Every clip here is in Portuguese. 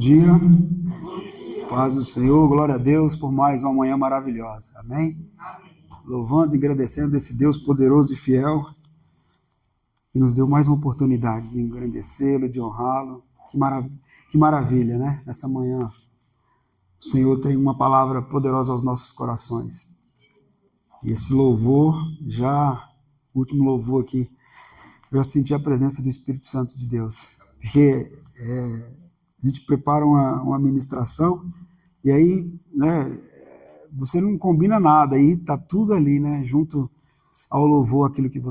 dia. Paz do Senhor, glória a Deus por mais uma manhã maravilhosa. Amém? Louvando e agradecendo esse Deus poderoso e fiel que nos deu mais uma oportunidade de engrandecê-lo, de honrá-lo. Que maravilha, né? Nessa manhã o Senhor tem uma palavra poderosa aos nossos corações. E esse louvor, o último louvor aqui, eu já senti a presença do Espírito Santo de Deus. Porque a gente prepara uma ministração e aí, né, você não combina nada, aí tá tudo ali, né, junto ao louvor, aquilo que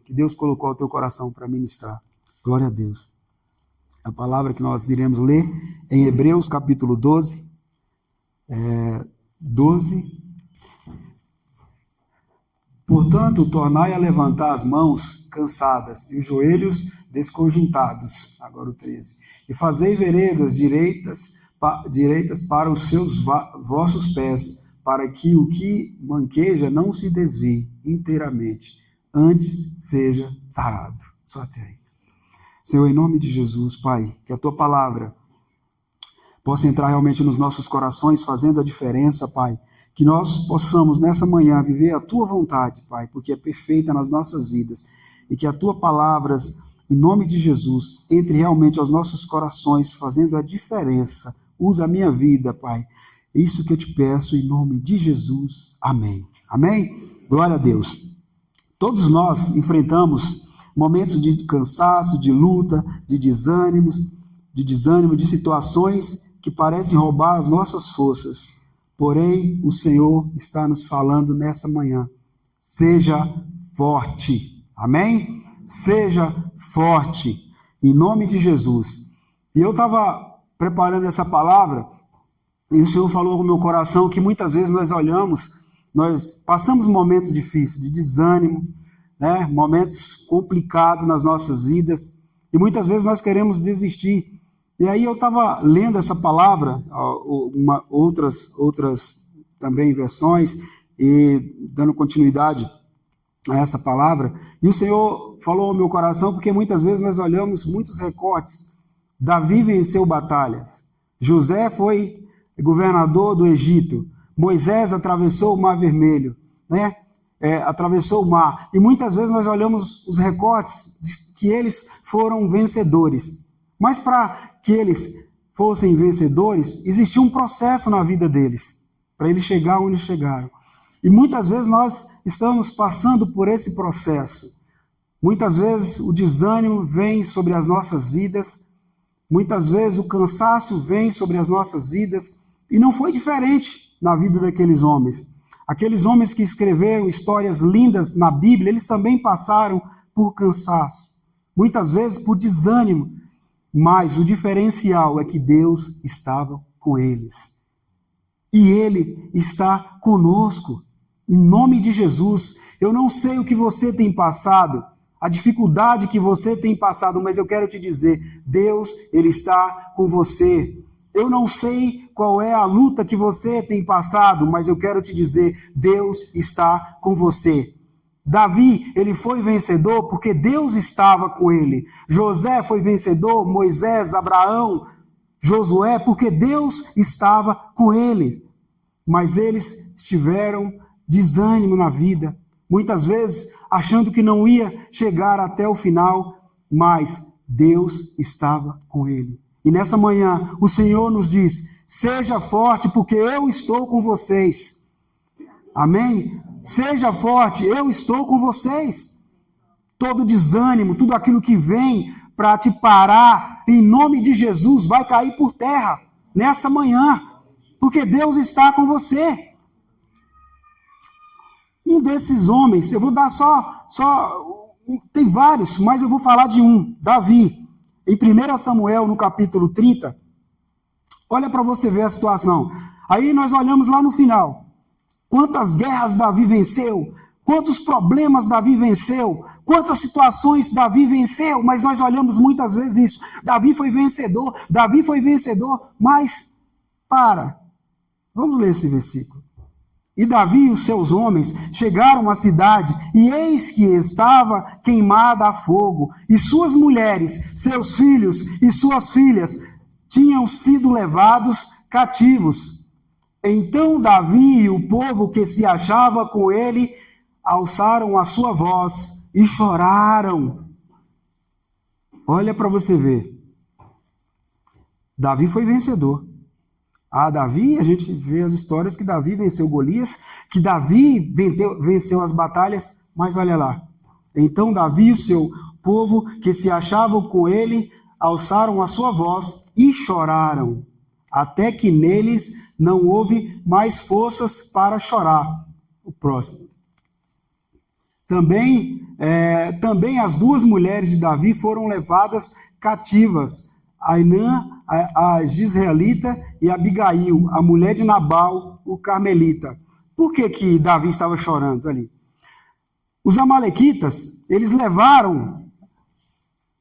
Deus colocou ao teu coração para ministrar. Glória a Deus. A palavra que nós iremos ler em Hebreus capítulo 12. Portanto, tornai a levantar as mãos cansadas e os joelhos desconjuntados. Agora o 13. E fazei veredas direitas para os seus vossos pés, para que o que manqueja não se desvie inteiramente, antes seja sarado. Só até aí. Senhor, em nome de Jesus, Pai, que a Tua palavra possa entrar realmente nos nossos corações, fazendo a diferença, Pai. Que nós possamos, nessa manhã, viver a Tua vontade, Pai, porque é perfeita nas nossas vidas. E que a Tua palavra, em nome de Jesus, entre realmente aos nossos corações, fazendo a diferença. Usa a minha vida, Pai. Isso que eu te peço, em nome de Jesus. Amém. Amém? Glória a Deus. Todos nós enfrentamos momentos de cansaço, de luta, de desânimo, de situações que parecem roubar as nossas forças. Porém, o Senhor está nos falando nessa manhã. Seja forte. Amém? Seja forte. Em nome de Jesus. E eu estava preparando essa palavra e o Senhor falou com o meu coração que muitas vezes nós passamos momentos difíceis, de desânimo, né? Momentos complicados nas nossas vidas e muitas vezes nós queremos desistir. E aí eu estava lendo essa palavra, outras também versões, e dando continuidade a essa palavra, e o Senhor falou ao meu coração, porque muitas vezes nós olhamos muitos recortes. Davi venceu batalhas, José foi governador do Egito, Moisés atravessou o Mar Vermelho, né? Atravessou o mar, e muitas vezes nós olhamos os recortes que eles foram vencedores. Mas para que eles fossem vencedores, existia um processo na vida deles, para eles chegar onde chegaram. E muitas vezes nós estamos passando por esse processo. Muitas vezes o desânimo vem sobre as nossas vidas, muitas vezes o cansaço vem sobre as nossas vidas, e não foi diferente na vida daqueles homens. Aqueles homens que escreveram histórias lindas na Bíblia, eles também passaram por cansaço, muitas vezes por desânimo. Mas o diferencial é que Deus estava com eles. E Ele está conosco. Em nome de Jesus. Eu não sei o que você tem passado, a dificuldade que você tem passado, mas eu quero te dizer, Deus, Ele está com você. Eu não sei qual é a luta que você tem passado, mas eu quero te dizer, Deus está com você. Davi, ele foi vencedor porque Deus estava com ele. José foi vencedor, Moisés, Abraão, Josué, porque Deus estava com eles. Mas eles tiveram desânimo na vida, muitas vezes achando que não ia chegar até o final, mas Deus estava com ele. E nessa manhã o Senhor nos diz, seja forte porque eu estou com vocês. Amém? Seja forte, eu estou com vocês. Todo desânimo, tudo aquilo que vem para te parar, em nome de Jesus, vai cair por terra nessa manhã, porque Deus está com você. Um desses homens, eu vou dar tem vários, mas eu vou falar de um, Davi. Em 1 Samuel, no capítulo 30, olha para você ver a situação. Aí nós olhamos lá no final. Quantas guerras Davi venceu, quantos problemas Davi venceu, quantas situações Davi venceu, mas nós olhamos muitas vezes isso. Davi foi vencedor, mas vamos ler esse versículo. E Davi e os seus homens chegaram à cidade, e eis que estava queimada a fogo, e suas mulheres, seus filhos e suas filhas tinham sido levados cativos. Então Davi e o povo que se achava com ele alçaram a sua voz e choraram. Olha para você ver. Davi foi vencedor. Davi, a gente vê as histórias que Davi venceu Golias, que Davi venceu as batalhas, mas olha lá. Então Davi e o seu povo que se achavam com ele alçaram a sua voz e choraram, até que neles não houve mais forças para chorar. O próximo. Também as duas mulheres de Davi foram levadas cativas, Ainã, a Gisraelita, e Abigail, a mulher de Nabal, o Carmelita. Por que Davi estava chorando ali? Os amalequitas, eles levaram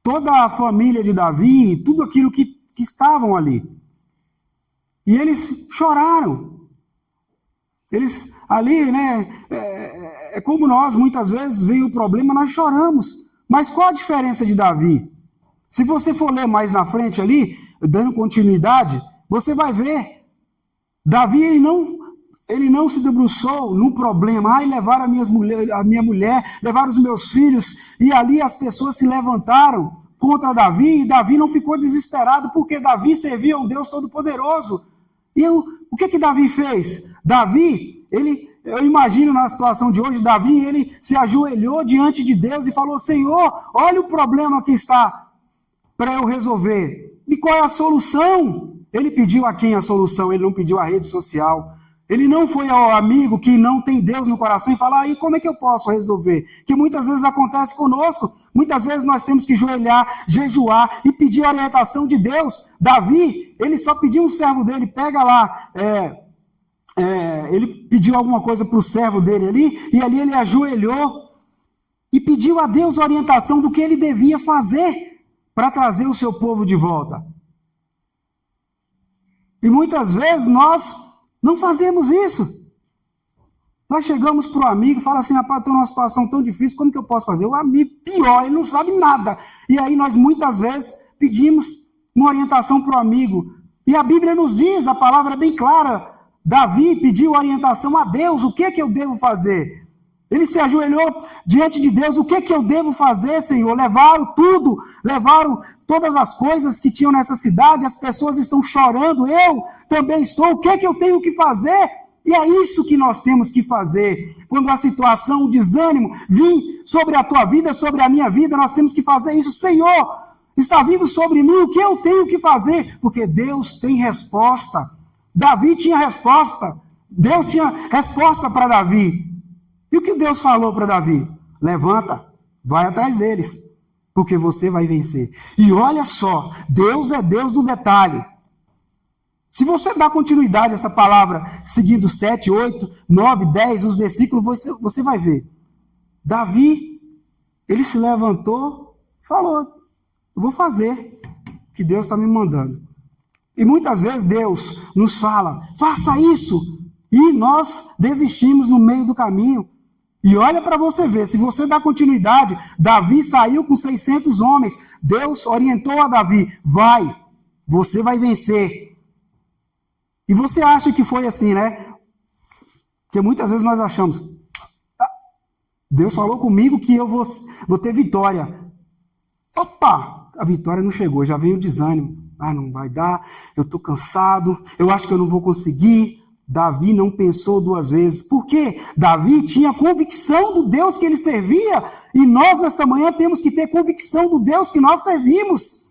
toda a família de Davi e tudo aquilo que estavam ali. E eles choraram. Eles ali, né, é como nós, muitas vezes vem o problema, nós choramos. Mas qual a diferença de Davi? Se você for ler mais na frente ali, dando continuidade, você vai ver. Davi, ele não se debruçou no problema. Levaram a minha mulher, levaram os meus filhos, e ali as pessoas se levantaram contra Davi, e Davi não ficou desesperado, porque Davi servia a um Deus Todo-Poderoso. E o que Davi fez? Davi, eu imagino na situação de hoje, Davi, ele se ajoelhou diante de Deus e falou: Senhor, olha o problema que está para eu resolver. E qual é a solução? Ele pediu a quem a solução? Ele não pediu a rede social. Ele não foi ao amigo que não tem Deus no coração e falar: aí como é que eu posso resolver? Que muitas vezes acontece conosco. Muitas vezes nós temos que ajoelhar, jejuar e pedir a orientação de Deus. Davi, ele só pediu um servo dele, pega lá, ele pediu alguma coisa para o servo dele ali, e ali ele ajoelhou e pediu a Deus orientação do que ele devia fazer para trazer o seu povo de volta. E muitas vezes nós não fazemos isso. Nós chegamos para o amigo e falamos assim: rapaz, estou numa situação tão difícil, como que eu posso fazer? O amigo, pior, ele não sabe nada. E aí nós muitas vezes pedimos uma orientação para o amigo. E a Bíblia nos diz, a palavra é bem clara, Davi pediu orientação a Deus: o que eu devo fazer? Ele se ajoelhou diante de Deus: o que eu devo fazer, Senhor? Levaram tudo, levaram todas as coisas que tinham nessa cidade, as pessoas estão chorando, eu também estou, o que eu tenho que fazer? E é isso que nós temos que fazer. Quando a situação, o desânimo vir sobre a tua vida, sobre a minha vida, nós temos que fazer isso. Senhor, está vindo sobre mim, o que eu tenho que fazer? Porque Deus tem resposta. Davi tinha resposta. Deus tinha resposta para Davi. E o que Deus falou para Davi? Levanta, vai atrás deles, porque você vai vencer. E olha só, Deus é Deus do detalhe. Se você dá continuidade a essa palavra, seguindo 7, 8, 9, 10, os versículos, você vai ver. Davi, ele se levantou e falou: eu vou fazer o que Deus está me mandando. E muitas vezes Deus nos fala: faça isso. E nós desistimos no meio do caminho. E olha para você ver, se você dá continuidade, Davi saiu com 600 homens. Deus orientou a Davi: vai, você vai vencer. E você acha que foi assim, né? Porque muitas vezes nós achamos: Deus falou comigo que eu vou ter vitória. Opa, a vitória não chegou, já veio o desânimo. Não vai dar, eu estou cansado, eu acho que eu não vou conseguir. Davi não pensou duas vezes. Por quê? Davi tinha convicção do Deus que ele servia. E nós, nessa manhã, temos que ter convicção do Deus que nós servimos.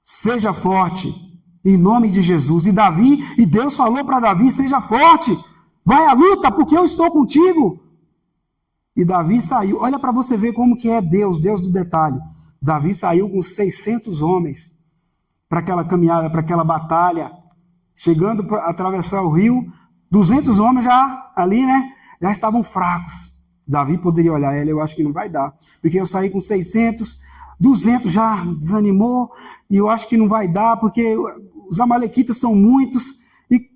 Seja forte, em nome de Jesus. E Deus falou para Davi: seja forte, vai à luta, porque eu estou contigo. E Davi saiu. Olha para você ver como que é Deus, Deus do detalhe. Davi saiu com 600 homens para aquela caminhada, para aquela batalha. Chegando para atravessar o rio, 200 homens já ali, né? Já estavam fracos. Davi poderia olhar ele: eu acho que não vai dar, porque eu saí com 600, 200 já desanimou, e eu acho que não vai dar, porque os amalequitas são muitos. E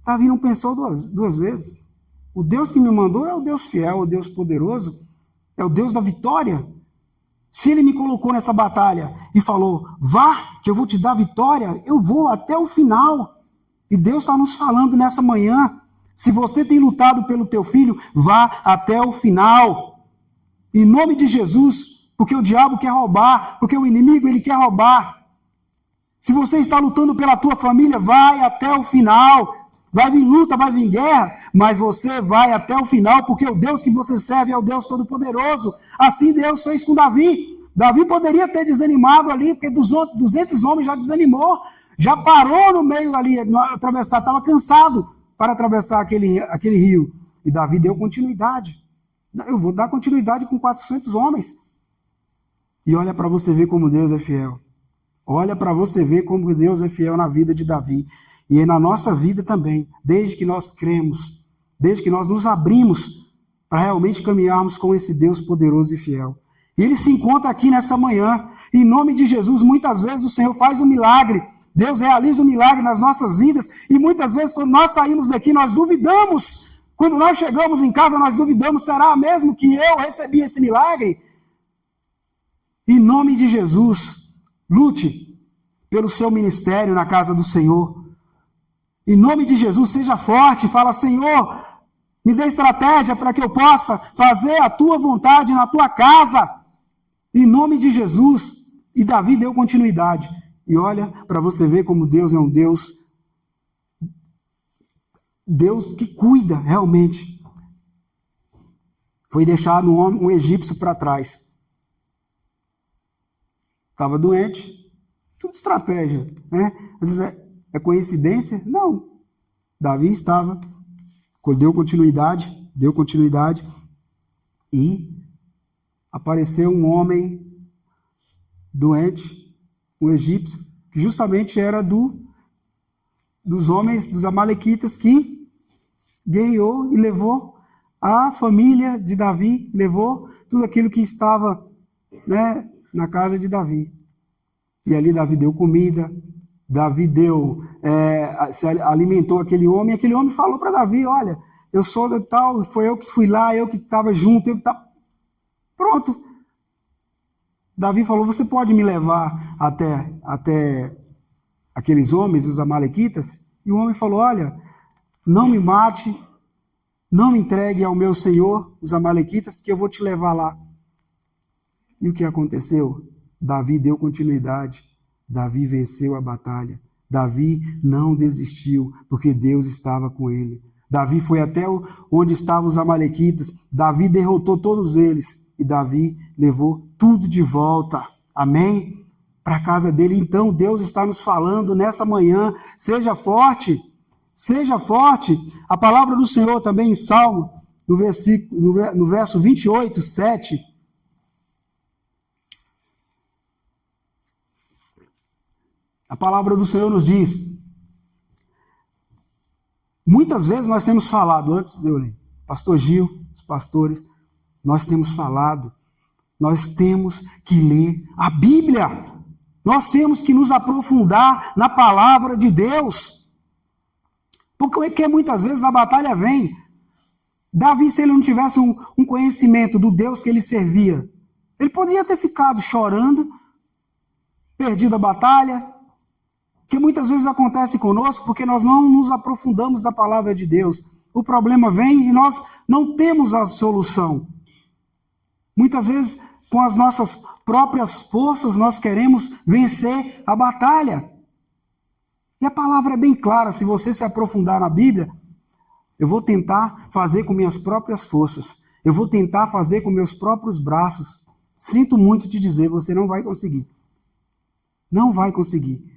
Davi não pensou duas vezes. O Deus que me mandou é o Deus fiel, o Deus poderoso, é o Deus da vitória. Se ele me colocou nessa batalha e falou, vá, que eu vou te dar vitória, eu vou até o final. E Deus está nos falando nessa manhã, se você tem lutado pelo teu filho, vá até o final. Em nome de Jesus, porque o diabo quer roubar, porque o inimigo ele quer roubar. Se você está lutando pela tua família, vai até o final. Vai vir luta, vai vir guerra, mas você vai até o final, porque o Deus que você serve é o Deus Todo-Poderoso. Assim Deus fez com Davi. Davi poderia ter desanimado ali, porque 200 homens já desanimou, já parou no meio ali, atravessar, estava cansado para atravessar aquele rio. E Davi deu continuidade. Eu vou dar continuidade com 400 homens. E olha para você ver como Deus é fiel. Olha para você ver como Deus é fiel na vida de Davi. E na nossa vida também, desde que nós cremos, desde que nós nos abrimos para realmente caminharmos com esse Deus poderoso e fiel. E ele se encontra aqui nessa manhã. Em nome de Jesus, muitas vezes o Senhor faz um milagre. Deus realiza um milagre nas nossas vidas. E muitas vezes, quando nós saímos daqui, nós duvidamos. Quando nós chegamos em casa, nós duvidamos. Será mesmo que eu recebi esse milagre? Em nome de Jesus, lute pelo seu ministério na casa do Senhor. Em nome de Jesus, seja forte. Fala, Senhor, me dê estratégia para que eu possa fazer a tua vontade na tua casa. Em nome de Jesus. E Davi deu continuidade. E olha, para você ver como Deus é um Deus que cuida realmente. Foi deixado um egípcio para trás. Estava doente. Tudo estratégia, né? Às vezes é coincidência? Não. Davi estava, deu continuidade, e apareceu um homem doente, um egípcio, que justamente era dos homens, dos amalequitas, que guerreou e levou a família de Davi, levou tudo aquilo que estava, né, na casa de Davi. E ali Davi deu comida, Davi se alimentou aquele homem, e aquele homem falou para Davi, olha, eu sou de tal, foi eu que fui lá, eu que estava junto, Pronto. Davi falou, você pode me levar até aqueles homens, os amalequitas? E o homem falou, olha, não me mate, não me entregue ao meu senhor, os amalequitas, que eu vou te levar lá. E o que aconteceu? Davi deu continuidade. Davi venceu a batalha. Davi não desistiu, porque Deus estava com ele. Davi foi até onde estavam os amalequitas. Davi derrotou todos eles. E Davi levou tudo de volta. Amém? Para a casa dele. Então, Deus está nos falando nessa manhã. Seja forte. Seja forte. A palavra do Senhor também em Salmo, no verso 28, 7. A palavra do Senhor nos diz, muitas vezes nós temos falado, antes de eu ler, pastor Gil, os pastores, nós temos falado, nós temos que ler a Bíblia, nós temos que nos aprofundar na palavra de Deus, porque muitas vezes a batalha vem. Davi, se ele não tivesse um conhecimento do Deus que ele servia, ele poderia ter ficado chorando, perdido a batalha, que muitas vezes acontece conosco porque nós não nos aprofundamos na palavra de Deus. O problema vem e nós não temos a solução. Muitas vezes, com as nossas próprias forças, nós queremos vencer a batalha. E a palavra é bem clara, se você se aprofundar na Bíblia, eu vou tentar fazer com minhas próprias forças, eu vou tentar fazer com meus próprios braços. Sinto muito te dizer, você não vai conseguir. Não vai conseguir.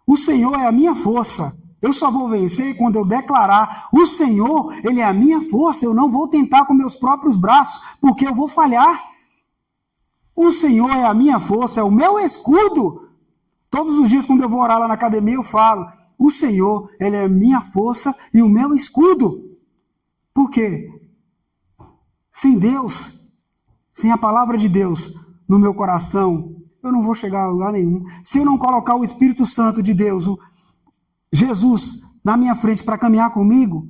O Senhor é a minha força. Eu só vou vencer quando eu declarar, o Senhor, Ele é a minha força. Eu não vou tentar com meus próprios braços, porque eu vou falhar. O Senhor é a minha força, é o meu escudo. Todos os dias quando eu vou orar lá na academia, eu falo, o Senhor, Ele é a minha força e o meu escudo. Por quê? Sem Deus, sem a palavra de Deus no meu coração, eu não vou chegar a lugar nenhum. Se eu não colocar o Espírito Santo de Deus, Jesus, na minha frente para caminhar comigo,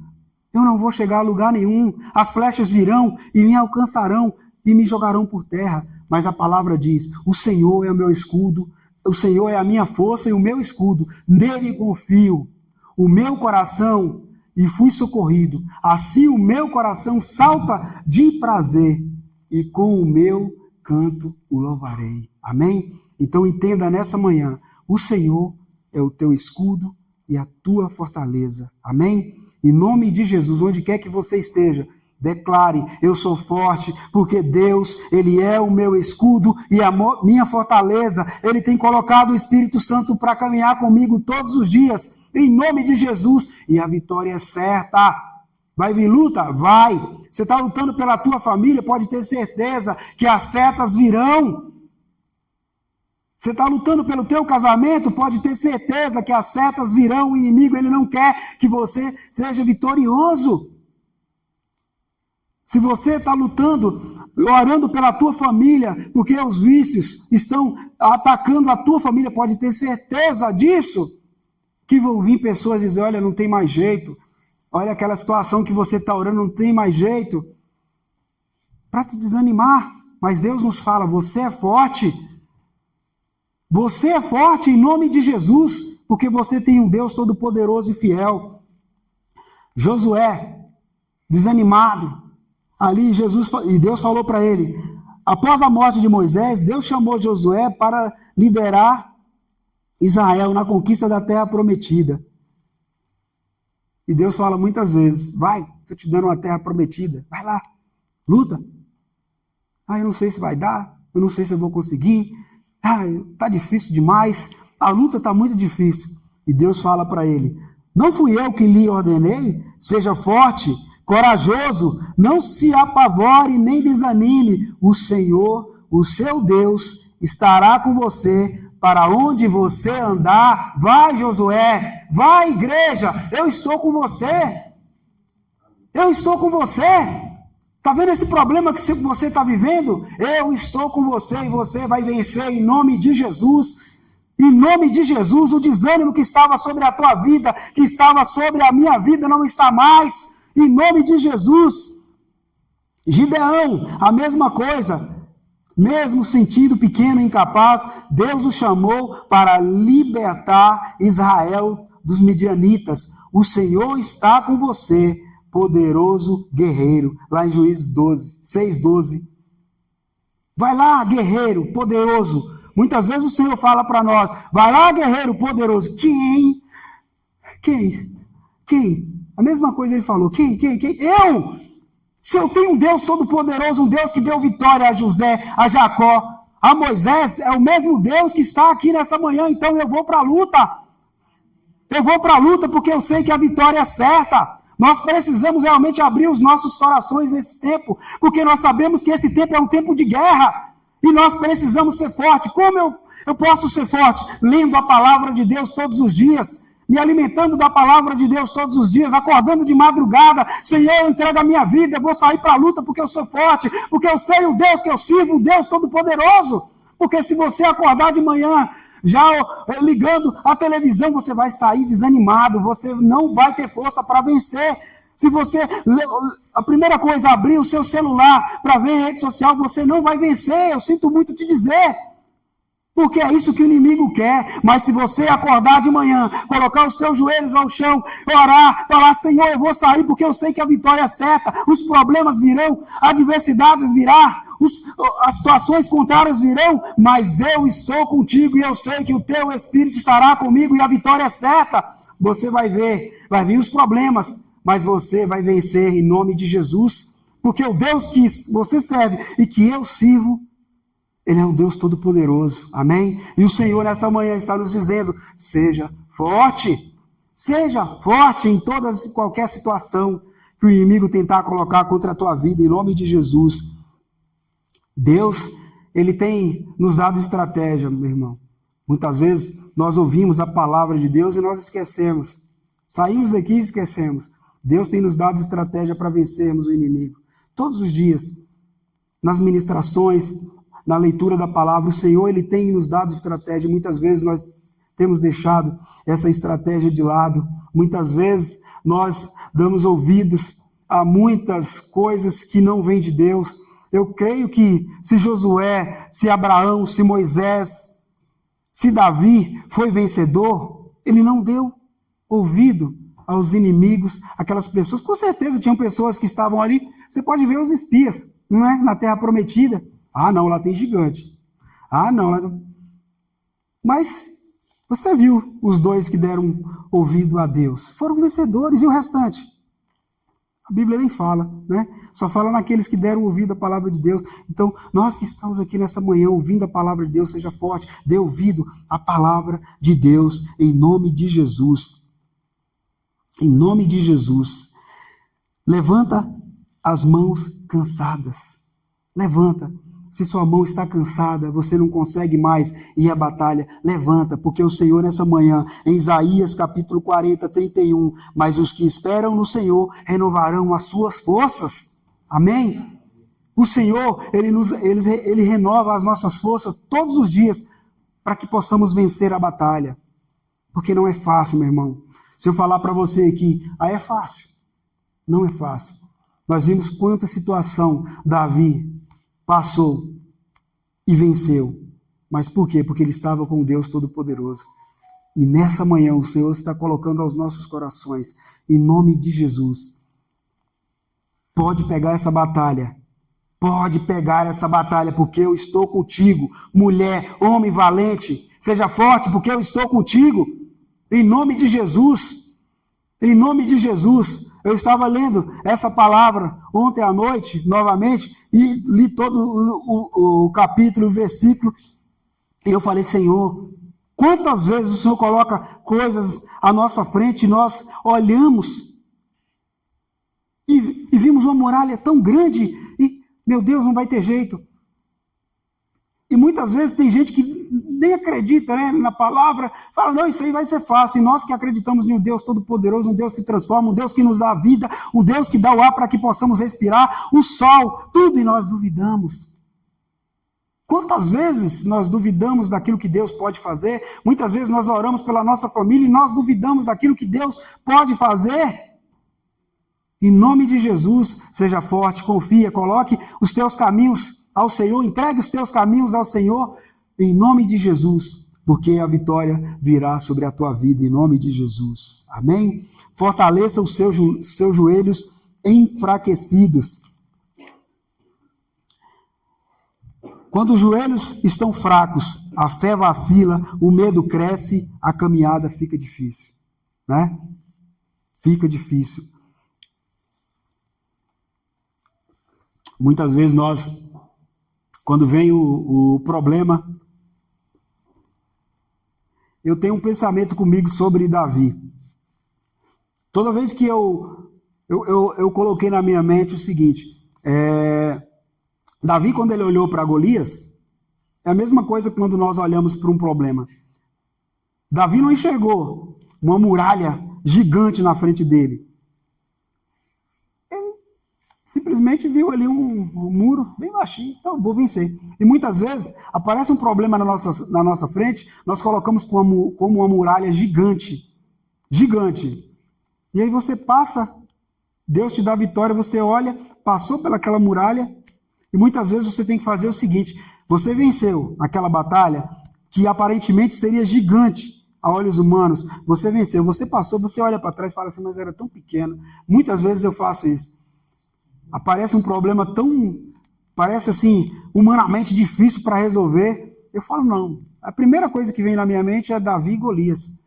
eu não vou chegar a lugar nenhum. As flechas virão e me alcançarão e me jogarão por terra. mas a palavra diz: o Senhor é o meu escudo, o Senhor é a minha força e o meu escudo, nele confio. O meu coração e fui socorrido. Assim o meu coração salta de prazer e com o meu canto o louvarei. Amém? Então entenda nessa manhã, o Senhor é o teu escudo e a tua fortaleza. Amém? Em nome de Jesus, onde quer que você esteja, declare: eu sou forte, porque Deus, Ele é o meu escudo e a minha fortaleza. Ele tem colocado o Espírito Santo para caminhar comigo todos os dias, em nome de Jesus, e a vitória é certa. Vai vir luta? Vai. Você está lutando pela tua família, pode ter certeza que as setas virão. Você está lutando pelo teu casamento, pode ter certeza que as setas virão. O inimigo, ele não quer que você seja vitorioso. Se você está lutando, orando pela tua família, porque os vícios estão atacando a tua família, pode ter certeza disso, que vão vir pessoas dizer: olha, não tem mais jeito, olha aquela situação que você está orando, não tem mais jeito, para te desanimar. Mas Deus nos fala: você é forte em nome de Jesus, porque você tem um Deus todo-poderoso e fiel. Josué, desanimado, ali Deus falou para ele, após a morte de Moisés, Deus chamou Josué para liderar Israel na conquista da terra prometida. E Deus fala muitas vezes: vai, estou te dando uma terra prometida, vai lá, luta. Eu não sei se vai dar, eu não sei se eu vou conseguir, está difícil demais, a luta está muito difícil. E Deus fala para ele: não fui eu que lhe ordenei? Seja forte, corajoso, não se apavore nem desanime, o Senhor, o seu Deus, estará com você para onde você andar. Vai, Josué, vai, igreja, eu estou com você. Eu estou com você. Está vendo esse problema que você está vivendo? Eu estou com você e você vai vencer em nome de Jesus. Em nome de Jesus, o desânimo que estava sobre a tua vida, que estava sobre a minha vida, não está mais. Em nome de Jesus. Gideão, a mesma coisa. Mesmo sentindo pequeno e incapaz, Deus o chamou para libertar Israel dos midianitas. O Senhor está com você, poderoso guerreiro. Lá em Juízes 6:12. Vai lá, guerreiro poderoso. Muitas vezes o Senhor fala para nós: vai lá, guerreiro poderoso. Quem? A mesma coisa ele falou: quem? Eu! Se eu tenho um Deus todo-poderoso, um Deus que deu vitória a José, a Jacó, a Moisés, é o mesmo Deus que está aqui nessa manhã, então eu vou para a luta. Eu vou para a luta porque eu sei que a vitória é certa. Nós precisamos realmente abrir os nossos corações nesse tempo, porque nós sabemos que esse tempo é um tempo de guerra, e nós precisamos ser fortes. Como eu posso ser forte? Lendo a palavra de Deus todos os dias, me alimentando da palavra de Deus todos os dias, acordando de madrugada. Senhor, eu entrego a minha vida, eu vou sair para a luta porque eu sou forte, porque eu sei o Deus que eu sirvo, o Deus todo-poderoso. Porque se você acordar de manhã, já ligando a televisão, você vai sair desanimado, você não vai ter força para vencer. Se você, a primeira coisa, abrir o seu celular para ver rede social, você não vai vencer, eu sinto muito te dizer. Porque é isso que o inimigo quer. Mas se você acordar de manhã, colocar os teus joelhos ao chão, orar, falar: Senhor, eu vou sair porque eu sei que a vitória é certa. Os problemas virão, a adversidade virá, as situações contrárias virão, mas eu estou contigo e eu sei que o teu Espírito estará comigo e a vitória é certa. Você vai ver, vai vir os problemas, mas você vai vencer em nome de Jesus. Porque o Deus que você serve e que eu sirvo, Ele é um Deus todo-poderoso, amém? E o Senhor nessa manhã está nos dizendo: seja forte em toda e qualquer situação que o inimigo tentar colocar contra a tua vida, em nome de Jesus. Deus, Ele tem nos dado estratégia, meu irmão. Muitas vezes nós ouvimos a palavra de Deus e nós esquecemos. Saímos daqui e esquecemos. Deus tem nos dado estratégia para vencermos o inimigo. Todos os dias, nas ministrações, na leitura da palavra, o Senhor, Ele tem nos dado estratégia. Muitas vezes nós temos deixado essa estratégia de lado. Muitas vezes nós damos ouvidos a muitas coisas que não vêm de Deus. Eu creio que se Josué, se Abraão, se Moisés, se Davi foi vencedor, ele não deu ouvido aos inimigos, aquelas pessoas. Com certeza tinham pessoas que estavam ali. Você pode ver os espias, não é? Na Terra Prometida. Ah, não, lá tem gigante. Ah, não. Lá... Mas você viu os dois que deram ouvido a Deus. Foram vencedores. E o restante? A Bíblia nem fala, né? Só fala naqueles que deram ouvido à palavra de Deus. Então, nós que estamos aqui nessa manhã ouvindo a palavra de Deus, seja forte, dê ouvido à palavra de Deus, em nome de Jesus. Em nome de Jesus. Levanta as mãos cansadas. Levanta. Se sua mão está cansada, você não consegue mais ir à batalha, levanta, porque o Senhor nessa manhã, em Isaías capítulo 40, 31, mas os que esperam no Senhor renovarão as suas forças. Amém? O Senhor, Ele renova as nossas forças todos os dias para que possamos vencer a batalha. Porque não é fácil, meu irmão. Se eu falar para você aqui, é fácil. Não é fácil. Nós vimos quanta situação Davi passou e venceu. Mas por quê? Porque ele estava com Deus Todo-Poderoso. E nessa manhã o Senhor está colocando aos nossos corações, em nome de Jesus. Pode pegar essa batalha. Pode pegar essa batalha, porque eu estou contigo. Mulher, homem valente, seja forte, porque eu estou contigo. Em nome de Jesus. Em nome de Jesus. Eu estava lendo essa palavra ontem à noite, novamente, e li todo o capítulo, o versículo, e eu falei, Senhor, quantas vezes o Senhor coloca coisas à nossa frente e nós olhamos e vimos uma muralha tão grande e, meu Deus, não vai ter jeito. E muitas vezes tem gente que nem acredita, né, na palavra, fala, não, isso aí vai ser fácil. E nós que acreditamos em um Deus Todo-Poderoso, um Deus que transforma, um Deus que nos dá a vida, um Deus que dá o ar para que possamos respirar, o sol, tudo, e nós duvidamos. Quantas vezes nós duvidamos daquilo que Deus pode fazer? Muitas vezes nós oramos pela nossa família e nós duvidamos daquilo que Deus pode fazer. Em nome de Jesus, seja forte, confia, coloque os teus caminhos ao Senhor, entregue os teus caminhos ao Senhor, em nome de Jesus, porque a vitória virá sobre a tua vida, em nome de Jesus. Amém? Fortaleça os seus joelhos enfraquecidos. Quando os joelhos estão fracos, a fé vacila, o medo cresce, a caminhada fica difícil, né? Fica difícil. Muitas vezes nós, quando vem o problema, eu tenho um pensamento comigo sobre Davi. Toda vez que eu coloquei na minha mente o seguinte, Davi, quando ele olhou para Golias, é a mesma coisa que quando nós olhamos para um problema. Davi não enxergou uma muralha gigante na frente dele. Ele simplesmente viu ali um muro bem baixinho, então vou vencer. E muitas vezes aparece um problema na nossa frente, nós colocamos como uma muralha gigante. Gigante. E aí você passa, Deus te dá vitória, você olha, passou pelaquela muralha, e muitas vezes você tem que fazer o seguinte, você venceu aquela batalha que aparentemente seria gigante a olhos humanos, você venceu, você passou, você olha para trás e fala assim, mas era tão pequeno. Muitas vezes eu faço isso. Aparece um problema parece assim, humanamente difícil para resolver. Eu falo, não. A primeira coisa que vem na minha mente é Davi e Golias.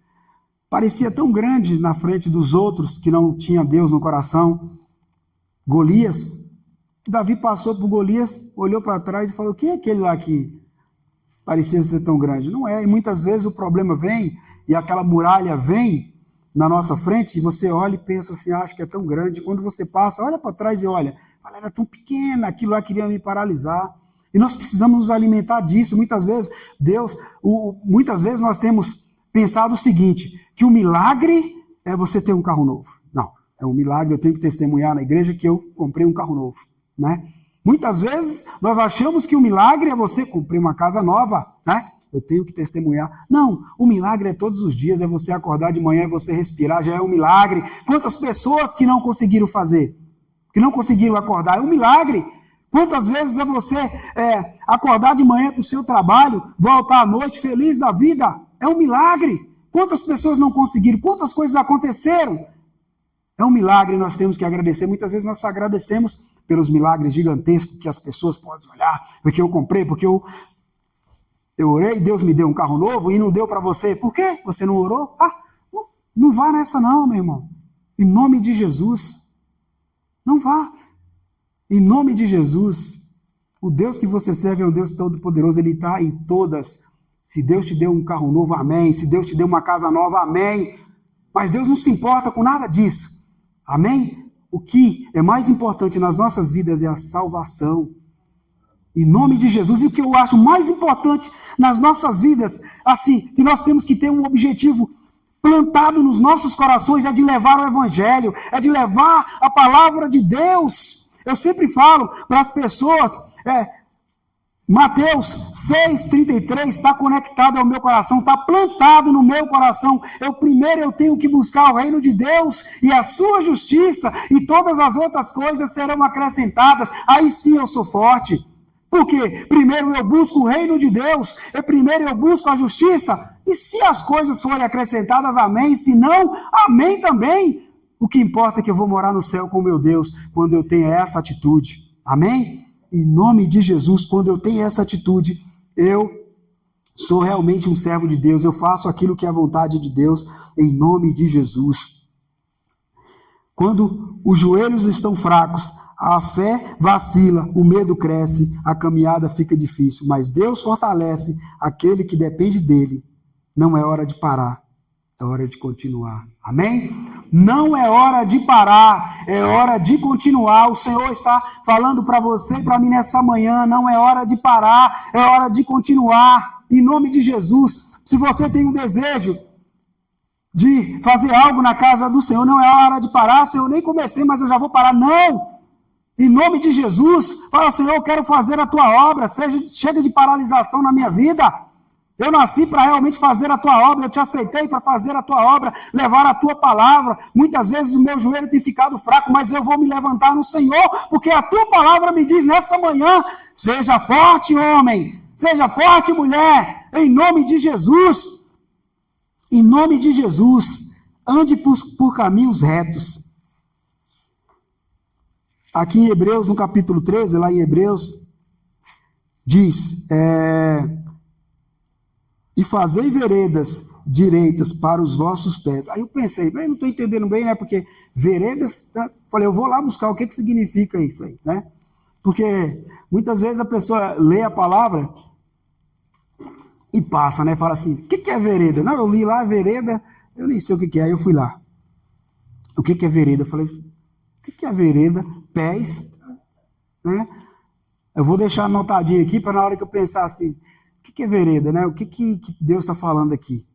Parecia tão grande na frente dos outros que não tinha Deus no coração. Golias. Davi passou por Golias, olhou para trás e falou, quem é aquele lá que parecia ser tão grande? Não é. E muitas vezes o problema vem e aquela muralha vem na nossa frente, e você olha e pensa assim, acho que é tão grande. Quando você passa, olha para trás e olha, era tão pequena, aquilo lá queria me paralisar. E nós precisamos nos alimentar disso. Muitas vezes, muitas vezes nós temos pensado o seguinte, que o milagre é você ter um carro novo. Não, é um milagre, eu tenho que testemunhar na igreja que eu comprei um carro novo, né? Muitas vezes nós achamos que o milagre é você comprar uma casa nova, né? Eu tenho que testemunhar. Não, o milagre é todos os dias, é você acordar de manhã e você respirar, já é um milagre. Quantas pessoas que não conseguiram fazer, que não conseguiram acordar, é um milagre. Quantas vezes é você acordar de manhã para o seu trabalho, voltar à noite feliz da vida? É um milagre. Quantas pessoas não conseguiram? Quantas coisas aconteceram? É um milagre, nós temos que agradecer. Muitas vezes nós agradecemos pelos milagres gigantescos que as pessoas podem olhar, porque eu comprei, porque eu orei, Deus me deu um carro novo e não deu para você. Por quê? Você não orou? Não vá nessa não, meu irmão. Em nome de Jesus. Não vá. Em nome de Jesus. O Deus que você serve é um Deus todo-poderoso. Ele está em todas. Se Deus te deu um carro novo, amém. Se Deus te deu uma casa nova, amém. Mas Deus não se importa com nada disso. Amém? O que é mais importante nas nossas vidas é a salvação. Em nome de Jesus. E o que eu acho mais importante nas nossas vidas, assim, que nós temos que ter um objetivo plantado nos nossos corações, é de levar o Evangelho, é de levar a palavra de Deus. Eu sempre falo para as pessoas, Mateus 6,33 está conectado ao meu coração, está plantado no meu coração. Primeiro eu tenho que buscar o reino de Deus e a sua justiça, e todas as outras coisas serão acrescentadas. Aí sim eu sou forte. Por quê? Primeiro eu busco o reino de Deus, primeiro eu busco a justiça, e se as coisas forem acrescentadas, amém. Se não, amém também. O que importa é que eu vou morar no céu com meu Deus quando eu tenho essa atitude. Amém? Em nome de Jesus, quando eu tenho essa atitude, eu sou realmente um servo de Deus. Eu faço aquilo que é a vontade de Deus, em nome de Jesus. Quando os joelhos estão fracos, a fé vacila, o medo cresce, a caminhada fica difícil. Mas Deus fortalece aquele que depende dele. Não é hora de parar, é hora de continuar. Amém? Não é hora de parar, é hora de continuar. O Senhor está falando para você e para mim nessa manhã. Não é hora de parar, é hora de continuar. Em nome de Jesus. Se você tem um desejo de fazer algo na casa do Senhor, não é hora de parar. Senhor, eu nem comecei, mas eu já vou parar. Não! Em nome de Jesus, fala, Senhor, eu quero fazer a tua obra. Chega de paralisação na minha vida. Eu nasci para realmente fazer a tua obra, eu te aceitei para fazer a tua obra, levar a tua palavra. Muitas vezes o meu joelho tem ficado fraco, mas eu vou me levantar no Senhor, porque a tua palavra me diz nessa manhã, seja forte, homem, seja forte, mulher, em nome de Jesus. Em nome de Jesus, ande por caminhos retos. Aqui em Hebreus, no capítulo 13, lá em Hebreus, diz, e fazei veredas direitas para os vossos pés. Aí eu pensei, não estou entendendo bem, né? Porque veredas, falei, eu vou lá buscar o que significa isso aí, né? Porque muitas vezes a pessoa lê a palavra e passa, né? Fala assim, o que é vereda? Não, eu li lá vereda, eu nem sei o que é, aí eu fui lá. O que é vereda? Eu falei, o que é vereda? Pés, né? Eu vou deixar anotadinho aqui para na hora que eu pensar assim, o que é vereda, né? O que Deus está falando aqui?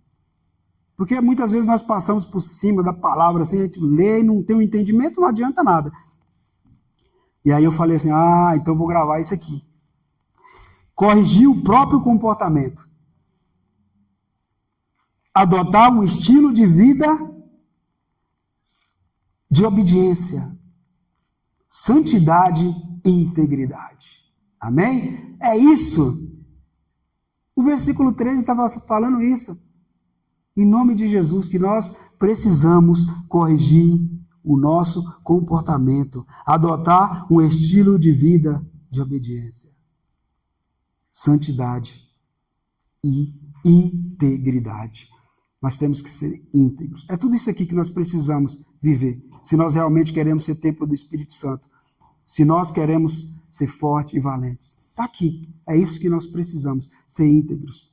Porque muitas vezes nós passamos por cima da palavra, assim, a gente lê e não tem um entendimento, não adianta nada. E aí eu falei assim, então eu vou gravar isso aqui. Corrigir o próprio comportamento. Adotar um estilo de vida de obediência, santidade e integridade. Amém? É isso. O versículo 13 estava falando isso. Em nome de Jesus, que nós precisamos corrigir o nosso comportamento, adotar um estilo de vida de obediência, santidade e integridade. Nós temos que ser íntegros. É tudo isso aqui que nós precisamos viver, se nós realmente queremos ser templo do Espírito Santo, se nós queremos ser fortes e valentes. Está aqui. É isso que nós precisamos, ser íntegros.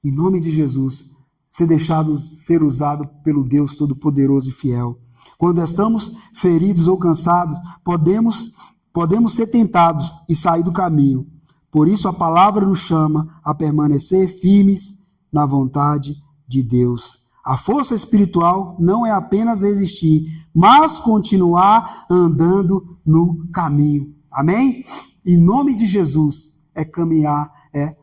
Em nome de Jesus, ser usado pelo Deus Todo-Poderoso e Fiel. Quando estamos feridos ou cansados, podemos ser tentados e sair do caminho. Por isso a palavra nos chama a permanecer firmes na vontade de Deus. A força espiritual não é apenas resistir, mas continuar andando no caminho. Amém? Em nome de Jesus, é caminhar, é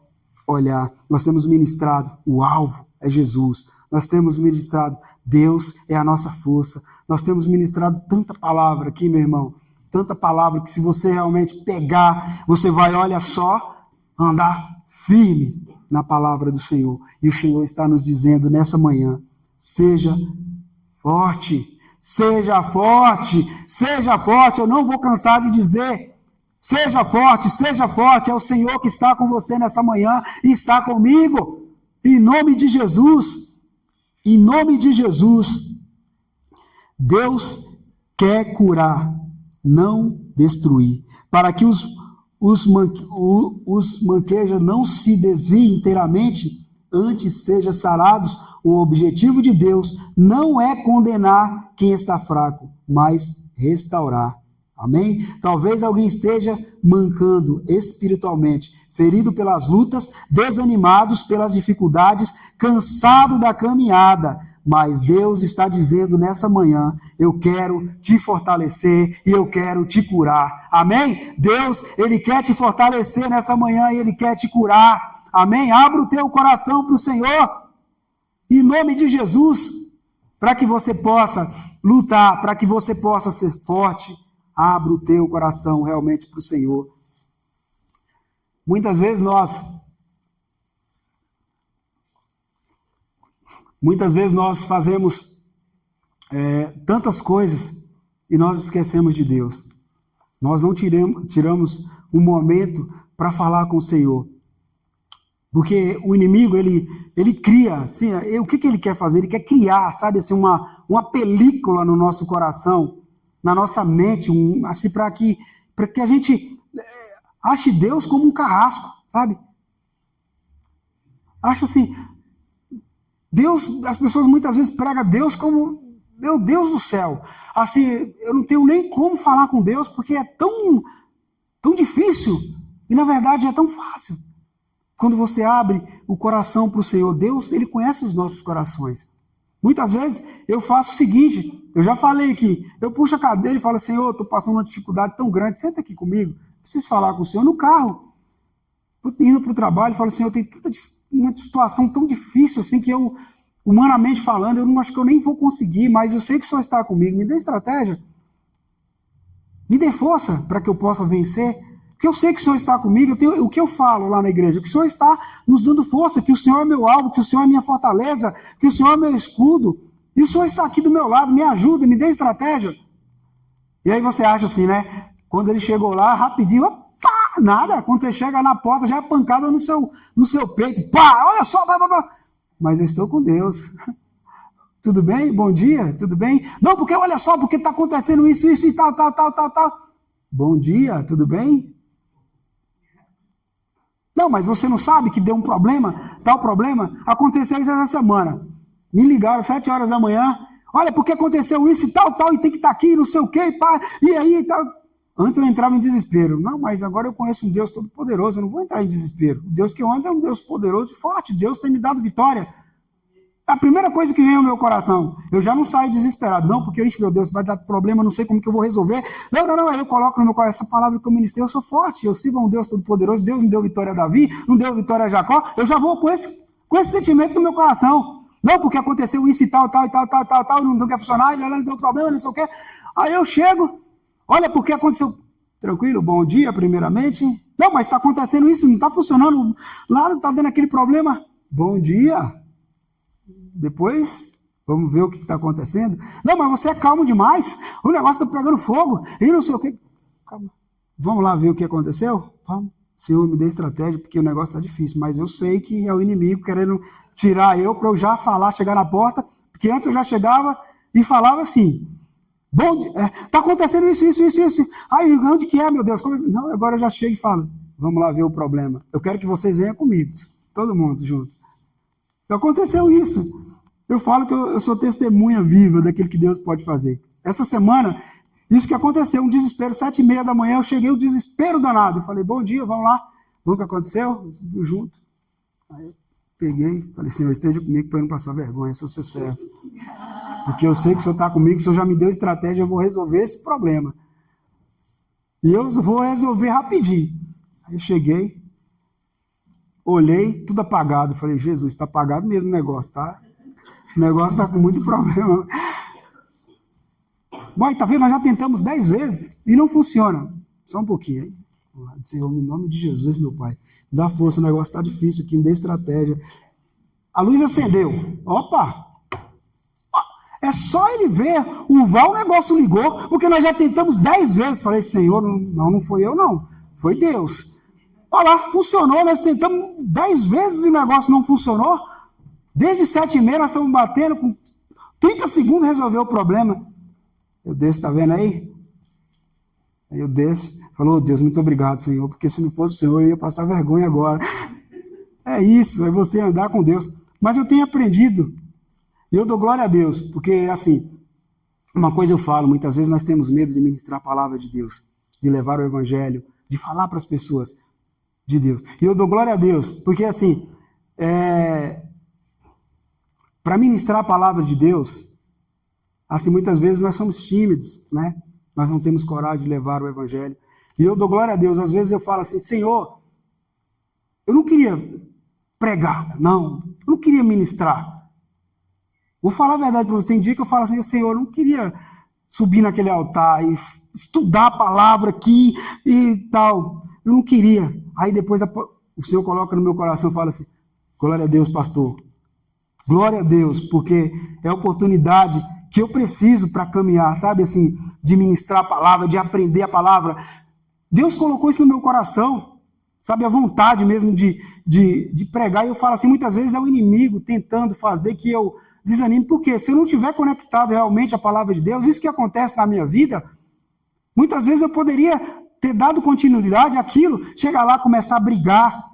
olhar. Nós temos ministrado, o alvo é Jesus. Nós temos ministrado, Deus é a nossa força. Nós temos ministrado tanta palavra aqui, meu irmão. tanta palavra que se você realmente pegar, você vai, olha só, andar firme na palavra do Senhor. E o Senhor está nos dizendo nessa manhã, seja forte, seja forte, seja forte. Eu não vou cansar de dizer, seja forte, é o Senhor que está com você nessa manhã e está comigo. Em nome de Jesus, em nome de Jesus, Deus quer curar, não destruir, para que os manquejos não se desviem inteiramente, antes sejam sarados. O objetivo de Deus não é condenar quem está fraco, mas restaurar. Amém? Talvez alguém esteja mancando espiritualmente, ferido pelas lutas, desanimados pelas dificuldades, cansado da caminhada. Mas Deus está dizendo nessa manhã, eu quero te fortalecer e eu quero te curar. Amém? Deus, Ele quer te fortalecer nessa manhã e Ele quer te curar. Amém? Abra o teu coração para o Senhor, em nome de Jesus, para que você possa lutar, para que você possa ser forte. Abra o teu coração realmente para o Senhor. Muitas vezes nós fazemos tantas coisas e nós esquecemos de Deus. Nós não tiramos um momento para falar com o Senhor. Porque o inimigo, ele cria, assim, o que ele quer fazer? Ele quer criar, sabe, assim, uma película no nosso coração, na nossa mente, assim, para que a gente ache Deus como um carrasco, sabe? Acho assim, Deus, as pessoas muitas vezes pregam Deus como, meu Deus do céu, assim, eu não tenho nem como falar com Deus, porque é tão difícil, e na verdade é tão fácil. Quando você abre o coração para o Senhor, Deus, Ele conhece os nossos corações. Muitas vezes eu faço o seguinte, eu já falei aqui, eu puxo a cadeira e falo, Senhor, estou passando uma dificuldade tão grande, senta aqui comigo, preciso falar com o Senhor no carro. Indo para o trabalho, falo, Senhor, tem uma situação tão difícil assim que eu, humanamente falando, eu não acho que eu nem vou conseguir, mas eu sei que o Senhor está comigo, me dê estratégia, me dê força para que eu possa vencer. Porque eu sei que o Senhor está comigo, o que eu falo lá na igreja, que o Senhor está nos dando força, que o Senhor é meu alvo, que o Senhor é minha fortaleza, que o Senhor é meu escudo, e o Senhor está aqui do meu lado, me ajuda, me dê estratégia. E aí você acha assim, né? Quando ele chegou lá, rapidinho, pá, nada, quando você chega na porta, já é pancada no seu peito, pá, olha só, pá. Mas eu estou com Deus. Tudo bem? Bom dia, tudo bem? Não, porque olha só, porque está acontecendo isso e tal. Bom dia, tudo bem? Não, mas você não sabe que deu um problema, tal problema? Aconteceu isso essa semana. Me ligaram 7 horas da manhã. Olha, porque aconteceu isso e tal, e tem que estar aqui, não sei o quê, pá, e aí e tal. Antes eu entrava em desespero. Não, mas agora eu conheço um Deus todo-poderoso, eu não vou entrar em desespero. O Deus que eu ando é um Deus poderoso e forte. Deus tem me dado vitória. A primeira coisa que vem ao meu coração, eu já não saio desesperado, não, porque, meu Deus, vai dar problema, não sei como que eu vou resolver. Não, aí eu coloco no meu coração essa palavra que eu ministrei, eu sou forte, eu sirvo a um Deus todo-poderoso, Deus me deu vitória a Davi, não deu vitória a Jacó, eu já vou com esse sentimento no meu coração. Não, porque aconteceu isso e tal, não quer funcionar, não deu problema, não sei o quê. Aí eu chego, olha, porque aconteceu, tranquilo, bom dia, primeiramente. Não, mas está acontecendo isso, não está funcionando, lá não está dando aquele problema. Bom dia. Depois, vamos ver o que está acontecendo. Não, mas você é calmo demais. O negócio está pegando fogo. E não sei o que. Calma. Vamos lá ver o que aconteceu? Vamos. Senhor, me dê estratégia, porque o negócio está difícil. Mas eu sei que é o inimigo querendo tirar eu para eu já falar, chegar na porta. Porque antes eu já chegava e falava assim. Bom, está acontecendo isso. Aí, onde que é, meu Deus? Não, agora eu já chego e falo. Vamos lá ver o problema. Eu quero que vocês venham comigo. Todo mundo junto. Aconteceu isso. Eu falo que eu sou testemunha viva daquilo que Deus pode fazer. Essa semana, isso que aconteceu, um desespero, 7h30 da manhã, eu cheguei, um desespero danado. Eu falei, bom dia, vamos lá. O que aconteceu? Eu junto. Aí eu peguei, falei, Senhor, esteja comigo para eu não passar vergonha, eu sou seu servo. Porque eu sei que o Senhor está comigo, o Senhor já me deu estratégia, eu vou resolver esse problema. E eu vou resolver rapidinho. Aí eu cheguei, olhei, tudo apagado. Falei, Jesus, está apagado mesmo o negócio, tá? O negócio está com muito problema. Mãe, tá vendo? Nós já tentamos 10 vezes e não funciona. Só um pouquinho, hein? Senhor, em nome de Jesus, meu Pai, dá força, o negócio está difícil aqui, me dê estratégia. A luz acendeu. Opa! É só ele ver, o negócio ligou, porque nós já tentamos 10 vezes. Falei, Senhor, não foi eu, não. Foi Deus. Olha lá, funcionou, nós tentamos 10 vezes e o negócio não funcionou. Desde 7h30 nós estamos batendo, com 30 segundos resolveu o problema. Eu desço, tá vendo aí? Aí eu desço, falou, Deus, muito obrigado, Senhor, porque se não fosse o Senhor, eu ia passar vergonha agora. É isso, é você andar com Deus. Mas eu tenho aprendido, e eu dou glória a Deus, porque, assim, uma coisa eu falo, muitas vezes nós temos medo de ministrar a palavra de Deus, de levar o evangelho, de falar para as pessoas de Deus. E eu dou glória a Deus, porque, assim, para ministrar a palavra de Deus, assim, muitas vezes nós somos tímidos, né? Nós não temos coragem de levar o evangelho. E eu dou glória a Deus. Às vezes eu falo assim, Senhor, eu não queria pregar, não. Eu não queria ministrar. Vou falar a verdade para você. Tem dia que eu falo assim, Senhor, eu não queria subir naquele altar e estudar a palavra aqui e tal. Eu não queria. Aí depois o Senhor coloca no meu coração e fala assim, glória a Deus, pastor. Glória a Deus, porque é a oportunidade que eu preciso para caminhar, sabe, assim, de ministrar a palavra, de aprender a palavra. Deus colocou isso no meu coração, sabe, a vontade mesmo de pregar. E eu falo assim, muitas vezes é o inimigo tentando fazer que eu desanime, porque se eu não estiver conectado realmente à palavra de Deus, isso que acontece na minha vida, muitas vezes eu poderia ter dado continuidade àquilo, chegar lá, começar a brigar,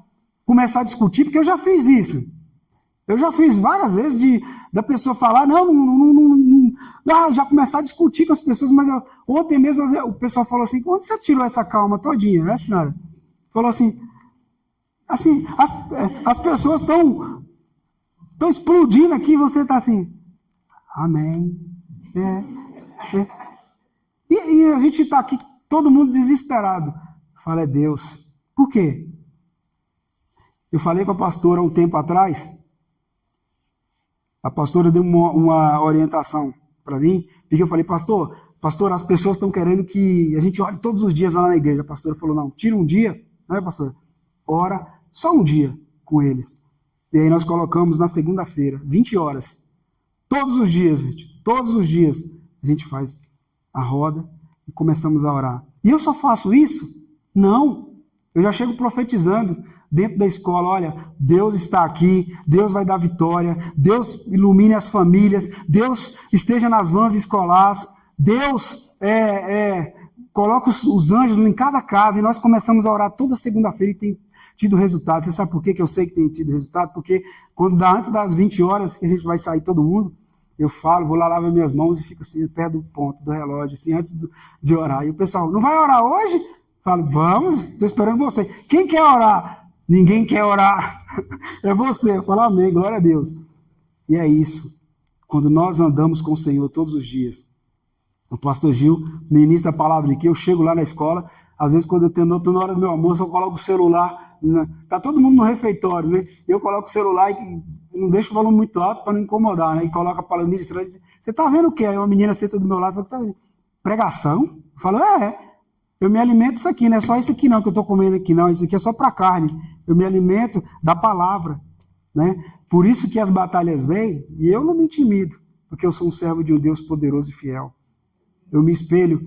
começar a discutir, porque eu já fiz isso. Eu já fiz várias vezes da pessoa falar, já começar a discutir com as pessoas, mas ontem mesmo o pessoal falou assim, onde você tirou essa calma todinha, né, senhora? Falou assim, as pessoas estão explodindo aqui e você está assim, amém. E a gente está aqui, todo mundo desesperado. Fala, é Deus. Por quê? Eu falei com a pastora um tempo atrás, a pastora deu uma orientação para mim, porque eu falei, pastor, as pessoas estão querendo que a gente ore todos os dias lá na igreja. A pastora falou, não, tira um dia, não é, pastora? Ora só um dia com eles. E aí nós colocamos na segunda-feira, 20 horas. Todos os dias, gente, todos os dias a gente faz a roda e começamos a orar. E eu só faço isso? Não, eu já chego profetizando dentro da escola, olha, Deus está aqui, Deus vai dar vitória, Deus ilumine as famílias, Deus esteja nas vans escolares, Deus coloca os anjos em cada casa, e nós começamos a orar toda segunda-feira e tem tido resultado. Você sabe por que eu sei que tem tido resultado? Porque quando dá antes das 20 horas, que a gente vai sair todo mundo, eu falo, vou lá lavar minhas mãos e fico assim, perto do ponto do relógio, assim, antes de orar. E o pessoal, não vai orar hoje? Eu falo, vamos, estou esperando você. Quem quer orar? Ninguém quer orar, é você. Eu falo, amém, glória a Deus. E é isso, quando nós andamos com o Senhor todos os dias. O pastor Gil ministra a palavra aqui, eu chego lá na escola, às vezes quando eu estou na hora do meu almoço, eu coloco o celular, está todo mundo no refeitório, né? Eu coloco o celular e não deixo o volume muito alto para não incomodar, né? E coloco a palavra ministrando e diz, você está vendo o quê? Aí uma menina senta do meu lado e fala, tá vendo? Pregação? Eu falo, eu me alimento isso aqui, não é só isso aqui não que eu estou comendo aqui, não, isso aqui é só para carne. Eu me alimento da palavra, né? Por isso que as batalhas vêm, e eu não me intimido, porque eu sou um servo de um Deus poderoso e fiel. Eu me espelho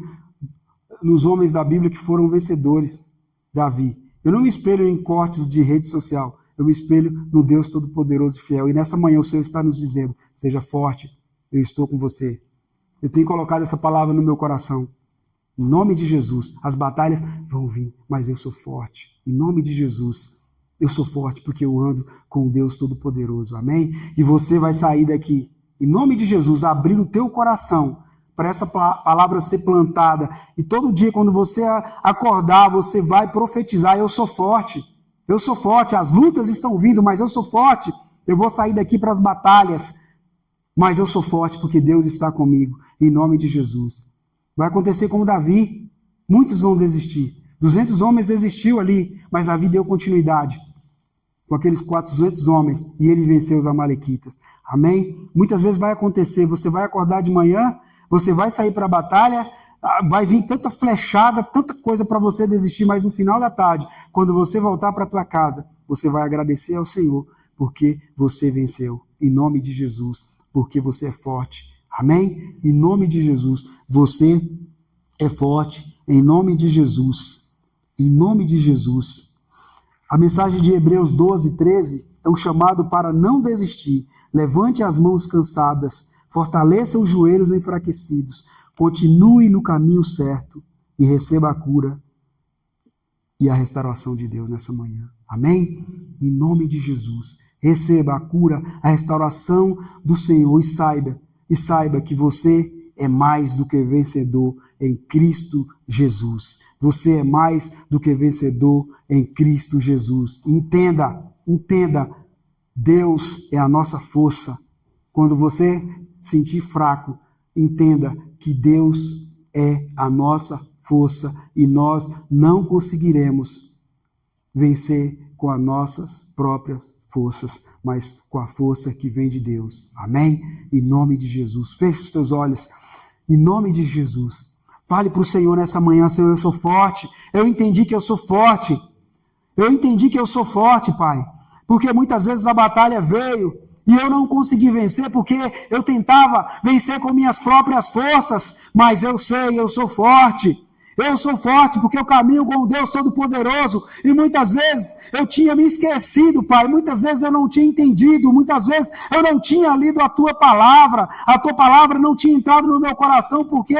nos homens da Bíblia que foram vencedores, Davi. Eu não me espelho em cortes de rede social, eu me espelho no Deus todo-poderoso e fiel. E nessa manhã o Senhor está nos dizendo, seja forte, eu estou com você. Eu tenho colocado essa palavra no meu coração. Em nome de Jesus, as batalhas vão vir, mas eu sou forte. Em nome de Jesus, eu sou forte porque eu ando com o Deus Todo-Poderoso. Amém? E você vai sair daqui, em nome de Jesus, abrindo o teu coração para essa palavra ser plantada. E todo dia, quando você acordar, você vai profetizar, eu sou forte. Eu sou forte, as lutas estão vindo, mas eu sou forte. Eu vou sair daqui para as batalhas, mas eu sou forte porque Deus está comigo. Em nome de Jesus. Vai acontecer como Davi, muitos vão desistir. 200 homens desistiu ali, mas Davi deu continuidade com aqueles 400 homens e ele venceu os amalequitas. Amém? Muitas vezes vai acontecer, você vai acordar de manhã, Você vai sair para a batalha, vai vir tanta flechada, tanta coisa para você desistir, mas no final da tarde, quando você voltar para a tua casa, você vai agradecer ao Senhor, porque você venceu, em nome de Jesus, porque você é forte. Amém? Em nome de Jesus, você é forte, em nome de Jesus. Em nome de Jesus. A mensagem de Hebreus 12, 13 é um chamado para não desistir. Levante as mãos cansadas, fortaleça os joelhos enfraquecidos, continue no caminho certo e receba a cura e a restauração de Deus nessa manhã. Amém? Em nome de Jesus. Receba a cura, a restauração do Senhor e saiba que você é mais do que vencedor em Cristo Jesus. Você é mais do que vencedor em Cristo Jesus. Entenda, Deus é a nossa força. Quando você sentir fraco, entenda que Deus é a nossa força e nós não conseguiremos vencer com as nossas próprias forças, mas com a força que vem de Deus. Amém? Em nome de Jesus. Feche os teus olhos. Em nome de Jesus. Fale para o Senhor nessa manhã: Senhor, eu sou forte. Eu entendi que eu sou forte. Eu entendi que eu sou forte, Pai. Porque muitas vezes a batalha veio e eu não consegui vencer porque eu tentava vencer com minhas próprias forças. Mas eu sei, eu sou forte. Eu sou forte porque eu caminho com o Deus Todo-Poderoso e muitas vezes eu tinha me esquecido, Pai, muitas vezes eu não tinha entendido, muitas vezes eu não tinha lido a Tua palavra não tinha entrado no meu coração porque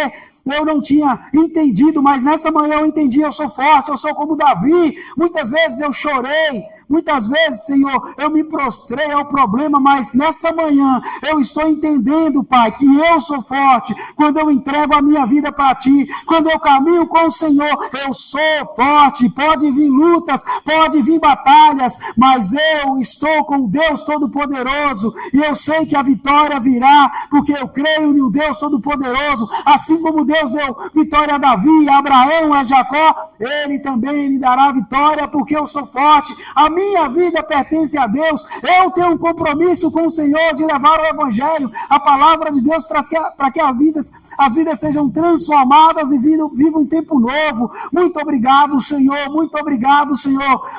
eu não tinha entendido, mas nessa manhã eu entendi, eu sou forte, eu sou como Davi, muitas vezes eu chorei, muitas vezes, Senhor, eu me prostrei ao problema, mas nessa manhã eu estou entendendo, Pai, que eu sou forte quando eu entrego a minha vida para Ti, quando eu caminho com o Senhor, eu sou forte. Pode vir lutas, pode vir batalhas, mas eu estou com o Deus Todo-Poderoso e eu sei que a vitória virá, porque eu creio no Deus Todo-Poderoso, assim como Deus deu vitória a Davi, a Abraão, a Jacó, Ele também me dará vitória, porque eu sou forte. A minha vida pertence a Deus, eu tenho um compromisso com o Senhor de levar o Evangelho, a palavra de Deus, para que as vidas sejam transformadas e vivam um tempo novo. Muito obrigado, Senhor,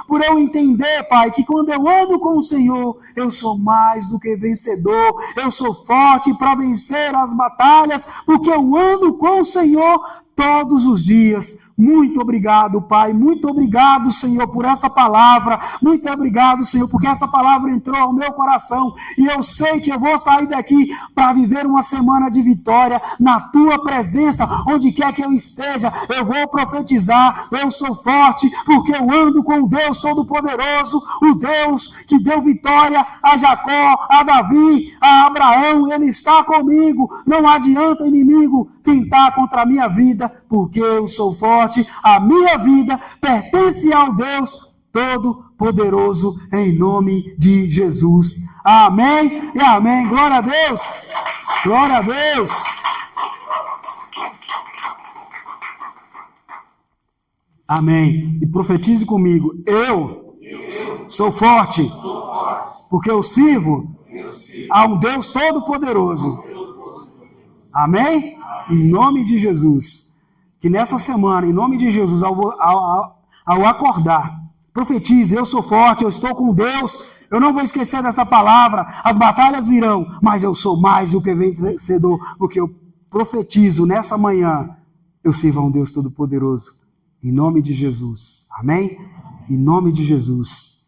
por eu entender, Pai, que quando eu ando com o Senhor, eu sou mais do que vencedor, eu sou forte para vencer as batalhas, porque eu ando com o Senhor todos os dias. Muito obrigado, Pai. Muito obrigado, Senhor, por essa palavra. Muito obrigado, Senhor, porque essa palavra entrou ao meu coração e eu sei que eu vou sair daqui para viver uma semana de vitória na Tua presença, onde quer que eu esteja. Eu vou profetizar. Eu sou forte porque eu ando com o Deus Todo-Poderoso, o Deus que deu vitória a Jacó, a Davi, a Abraão. Ele está comigo. Não adianta inimigo tentar contra a minha vida, porque eu sou forte. A minha vida pertence ao Deus Todo-Poderoso, em nome de Jesus. Amém e amém. Glória a Deus. Glória a Deus. Amém. E profetize comigo: eu sou forte, porque eu sirvo a um Deus Todo-Poderoso. Amém? Em nome de Jesus. Que nessa semana, em nome de Jesus, ao acordar, profetize: eu sou forte, eu estou com Deus, eu não vou esquecer dessa palavra, as batalhas virão, mas eu sou mais do que vencedor, porque eu profetizo nessa manhã, eu sirvo a um Deus Todo-Poderoso, em nome de Jesus. Amém? Em nome de Jesus.